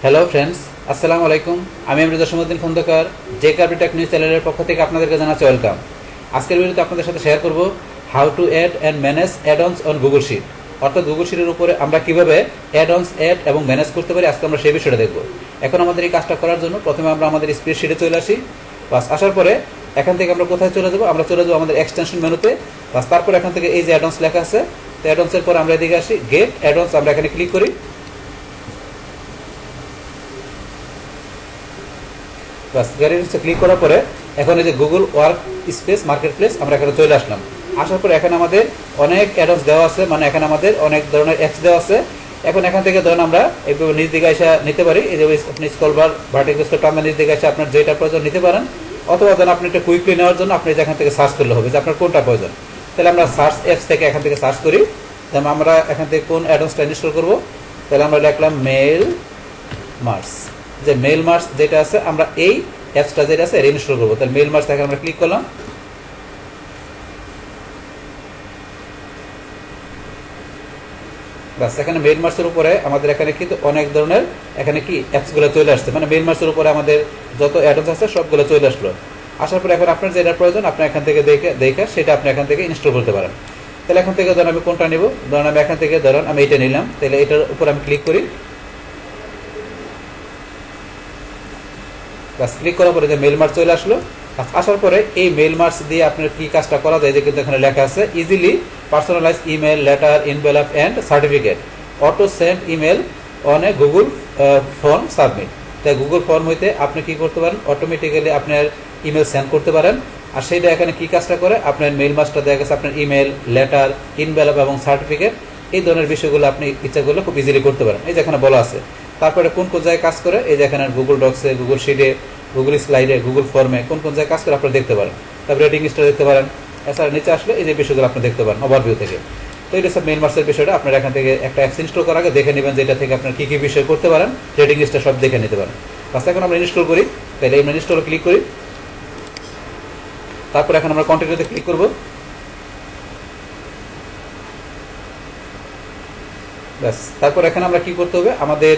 Hello friends, আসসালামু আলাইকুম। আমি আমরিজা সমুদ্দিন খন্দকার জে কার্পেটেক নিউজ চ্যানেলের পক্ষ থেকে আপনাদেরকে জানাচ্ছি ওয়েলকাম। আজকের ভিডিওতে আপনাদের সাথে শেয়ার করব how to add and manage add-ons on Google sheet. অর্থাৎ গুগল শিটের উপরে আমরা কীভাবে অ্যাড-অনস অ্যাড এবং ম্যানেজ করতে পারি, আজকে আমরা সেই বিষয়টা দেখব। এখন আমাদের এই কাজটা করার জন্য প্রথমে আমরা আমাদের স্প্রেডশিটে চলে আসি। বাস আসার পরে এখান থেকে আমরা কোথায় চলে যাব? আমরা চলে যাবো আমাদের এক্সটেনশন মেনুতে। বাস তারপর এখান থেকে এই যে অ্যাড-অনস লেখা আছে, তো অ্যাড-অনসের পর আমরা এদিকে আসি, গেট অ্যাড-অনস, আমরা এখানে ক্লিক করি। বাস গ্যালারিতে ক্লিক করার পরে এখন এই যে Google work space market place, আমরা এখানে চলে আসলাম। আসার পরে এখানে আমাদের অনেক অ্যাডন্স দেওয়া আছে, মানে এখানে আমাদের অনেক ধরনের অ্যাপস দেওয়া আছে। এখন এখান থেকে ধরুন আমরা এইভাবে নিজ দিকে এসে নিতে পারি। এই যে আপনি স্ক্রল বার ভার্টিক্যাল স্ক্রল টার্মে নিজ দিকে এসে আপনার যেটা প্রয়োজন নিতে পারেন, অথবা ধরুন আপনি একটা কুইকলি নেওয়ার জন্য আপনি এখান থেকে সার্চ করলে হবে যে আপনার কোনটা প্রয়োজন। তাহলে আমরা সার্চ অ্যাপস থেকে এখান থেকে সার্চ করি, যেমন আমরা এখান থেকে কোন অ্যাডন্সটা ইনস্টল করবো। তাহলে আমরা লিখলাম মেল মার্স। যে মেল মার্স যেটা আছে, আমরা এই অ্যাপসটা যেটা আছে এটা ইনস্টল করবো। তাহলে মেল মার্স থেকে আমরা ক্লিক করলাম। বাস এখানে মেল মার্সের উপরে আমাদের এখানে কিন্তু অনেক ধরনের এখানে কি অ্যাপসগুলো চলে আসছে, মানে মেল মার্সের উপরে আমাদের যত অ্যাডন্স আছে সবগুলো চলে আসলো। আসার পরে এখন আপনার যেটা প্রয়োজন আপনি এখান থেকে দেখে সেটা আপনি এখান থেকে ইনস্টল করতে পারেন। তাহলে এখান থেকে ধরুন আমি কোনটা নিব, ধরুন আমি এখান থেকে ধরুন আমি এটা নিলাম। তাহলে এটার উপর আমি ক্লিক করি। বাস ক্লিক করার পরে যে মেল মার্স চলে আসলো। আসার পরে এই মেল মার্স দিয়ে আপনার কি কাজটা করা যায়, যে কিন্তু এখানে লেখা আছে easily personalize email, letter, envelope and certificate, auto send email on a Google form submit. তাই গুগল ফর্ম হইতে আপনি কি করতে পারেন, অটোমেটিক্যালি আপনার ইমেল সেন্ড করতে পারেন। আর সেইটা এখানে কি কাজটা করে, আপনার মেল মার্সটা দেখা গেছে আপনার ইমেল, লেটার, এনভেলপ এবং সার্টিফিকেট, এই ধরনের বিষয়গুলো আপনি ইচ্ছা করলে খুব ইজিলি করতে পারেন। এই যে এখানে বলা আছে। তারপরে কোন কোন জায়গায় কাজ করে, এই যে এখানে গুগল ডক্সে, গুগল শিটে, গুগল স্লাইডে, গুগল ফর্মে কোন কোন জায়গায় কাজ করে আপনারা দেখতে পারেন। তারপরে রেটিং স্টার দেখতে পারেন। এছাড়া নিচে আসলে এই যে বিষয়গুলো আপনি দেখতে পারেন ওভারভিউ থেকে। তো এটা সব মেল মার্সের বিষয়টা আপনারা এখান থেকে একটা অ্যাপস ইনস্টল করার আগে দেখে নেবেন যে এটা থেকে আপনার কী কী বিষয় করতে পারেন, রেটিং স্টার সব দেখে নিতে পারেন। বাস এখন আমরা ইনস্টল করি। তাহলে এই ইনস্টলে ক্লিক করি। তারপর এখন আমরা কন্টিনিউতে ক্লিক করব। ব্যাস তারপর এখানে আমরা কি করতে হবে, আমাদের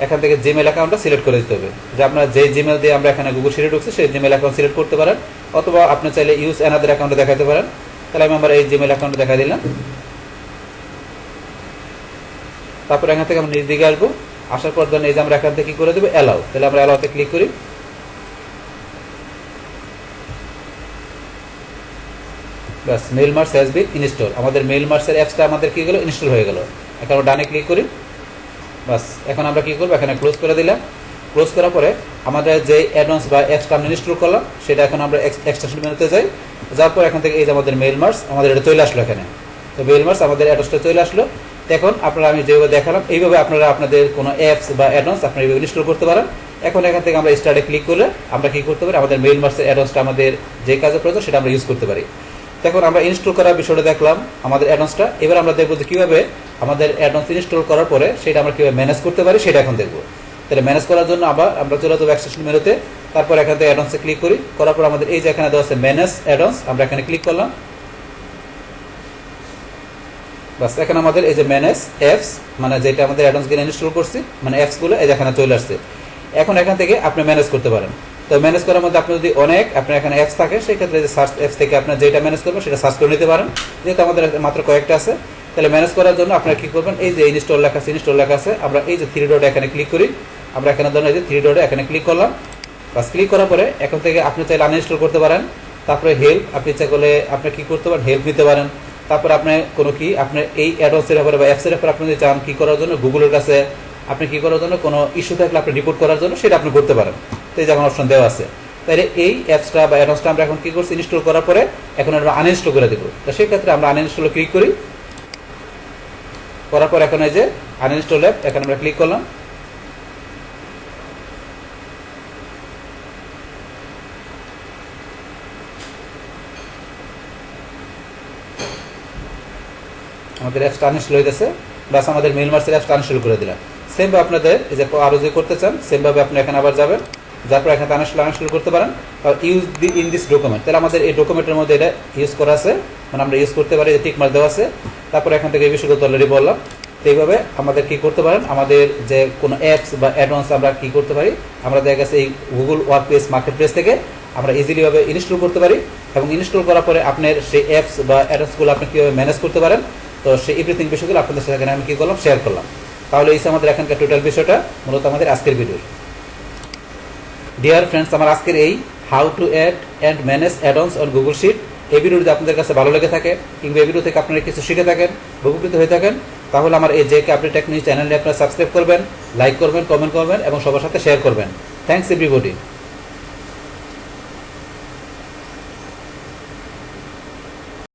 এখান থেকে জিমেল অ্যাকাউন্টটা সিলেক্ট করে দিতে হবে। যে আপনার যে জিমেল দিয়ে আমরা এখানে গুগল শিটে ঢুকছি সেই জিমেল অ্যাকাউন্ট সিলেক্ট করতে পারেন, অথবা আপনি চাইলে ইউজ অ্যানাদার অ্যাকাউন্টে দেখাতে পারেন। তাহলে আমি আমার এই জিমেল অ্যাকাউন্টে দেখা দিলাম। তারপর এখান থেকে আমরা নিজ দিকে আসবো। আসার পর ধরুন এই যে আমরা এখান থেকে কি করে দেবো, অ্যালাউ। তাহলে আমরা অ্যালাউতে ক্লিক করি। ব্যাস mail merge has been install, আমাদের মেল মার্সের অ্যাপসটা আমাদের কি গেল, ইনস্টল হয়ে গেল। এখন আমরা ডানে ক্লিক করি। বাস এখন আমরা কি করবো, এখানে ক্লোজ করে দিলাম। ক্লোজ করার পরে আমাদের যে অ্যাডভান্স বা অ্যাপসটা আমরা ইনস্টল করলাম সেটা এখন আমরা এক্সটেনশন মেনুতে যাই। যাওয়ার পর এখান থেকে এই যে আমাদের মেল মার্স আমাদের এটা চলে আসলো এখানে। তো মেল মার্স আমাদের অ্যাডভান্সটা চলে আসলো। এখন আপনারা আমি যেভাবে দেখালাম এইভাবে আপনারা আপনাদের কোনো অ্যাপস বা অ্যাডভান্স আপনারা এইভাবে ইনস্টল করতে পারেন। এখন এখান থেকে আমরা স্টার্টে ক্লিক করলে আমরা কি করতে পারি, আমাদের মেল মার্সের অ্যাডভান্সটা আমাদের যে কাজে প্রয়োজন সেটা আমরা ইউজ করতে পারি। এখন আমরা ইনস্টল করার বিষয়টা দেখলাম আমাদের অ্যাডভান্সটা। এবার আমরা দেখবো যে কীভাবে আমাদের অ্যাডভান্স ইনস্টল করার পরে সেটা আমরা কীভাবে ম্যানেজ করতে পারি সেটা এখন দেখবো। তাহলে ম্যানেজ করার জন্য আমরা চলে যাবো এক্সটেনশন মেনুতে। তারপর এখান থেকে অ্যাডভান্সে ক্লিক করি। করার পর আমাদের এই যে এখানে দেওয়া আছে ম্যানেজ অ্যাডভান্স, আমরা এখানে ক্লিক করলাম। বাস এখানে আমাদের এই যে ম্যানেজ অ্যাপস, মানে যেটা আমাদের অ্যাডভান্সগুলো ইনস্টল করছি, মানে অ্যাপসগুলো এই যে এখানে চলে আসছে। এখন এখান থেকে আপনি ম্যানেজ করতে পারেন। তো ম্যানেজ করার মধ্যে আপনি যদি আপনার এখানে অ্যাপস থাকে, সেই ক্ষেত্রে যে সার্চ অ্যাপস থেকে আপনার যেটা ম্যানেজ করবেন সেটা সার্চ করে নিতে পারেন, যেহেতু আমাদের মাত্র কয়েকটা আছে। তাহলে ম্যানেজ করার জন্য আপনারা কি করবেন, এই যে ইনস্টল লেখা আছে, আমরা এই যে থ্রি ডট এখানে ক্লিক করি। আমরা এখানে ধরুন এই যে থ্রি ডটে এখানে ক্লিক করলাম। বাস ক্লিক করার পরে এখন থেকে আপনি চাইলে আনইনস্টল করতে পারেন। তারপরে হেল্প, আপনি ইচ্ছা করলে আপনি কি করতে পারেন, হেল্প নিতে পারেন। তারপরে আপনি কোনো কি আপনার এই অ্যাডভান্সের ব্যাপারে বা অ্যাপসের ব্যাপারে আপনি যদি চান কি করার জন্য, গুগলের কাছে আপনি কি করার জন্য কোনো ইস্যু থাকলে আপনি রিপোর্ট করার জন্য সেটা আপনি করতে পারেন। তো এই যেমন অপশন দেওয়া আছে। তাহলে এই অ্যাপসটা বা অ্যাডভান্সটা আমরা এখন কি করছি, ইনস্টল করার পরে এখন আমরা আনইনস্টল করে দেবো। তো সেই ক্ষেত্রে আমরা আনইনস্টলে ক্লিক করি। করার পর এখন এই যে আনইনস্টল অ্যাপ, এখানে আমরা ক্লিক করলাম। আমাদের অ্যাপসটা আনইনস্টল হইতেছে। বাস আমাদের মেল মার্সের অ্যাপসটা আনইনস্টল করে দিলাম। সেমভাবে আপনাদের এই যে আরও যে করতে চান সেমভাবে আপনি এখানে আবার যাবেন। যারপর এখানে আনইনস্টল করতে পারেন। আর ইউজ ইন দিস ডকুমেন্ট, তাহলে আমাদের এই ডকুমেন্টের মধ্যে এটা ইউজ করা আছে, মানে আমরা ইউজ করতে পারি, টিক মার্ক দেওয়া আছে। তারপর এখান থেকে এই বিষয়গুলো অলরেডি বললাম। তো এইভাবে আমাদের কি করতে পারেন, আমাদের যে কোনো অ্যাপস বা অ্যাডভান্স আমরা কি করতে পারি, আমরা দেখা গেছে এই গুগল ওয়ার্কপ্লেস মার্কেট প্লেস থেকে আমরা ইজিলিভাবে ইনস্টল করতে পারি, এবং ইনস্টল করার পরে আপনার সেই অ্যাপস বা অ্যাডভান্সগুলো আপনি কীভাবে ম্যানেজ করতে পারেন, তো সেই এভরিথিং বিষয়গুলো আপনাদের সাথে আমি কী করলাম, শেয়ার করলাম। তাহলে এই আমাদের এখানকার টোটাল বিষয়টা মূলত আমাদের আজকের ভিডিও। ডিয়ার ফ্রেন্ডস, আমার আজকের এই how to add and manage addons on Google sheet এই ভিডিওটি আপনাদের কাছে ভালো লেগে থাকে, কিংবা এই ভিডিও থেকে আপনারা কিছু শিখে থাকেন, উপকৃত হয়ে থাকেন, তাহলে আমার এই জেকে আপডেট টেক নিউজ চ্যানেলটি আপনারা সাবস্ক্রাইব করবেন, লাইক করবেন, কমেন্ট করবেন এবং সবার সাথে শেয়ার করবেন। Thanks everybody.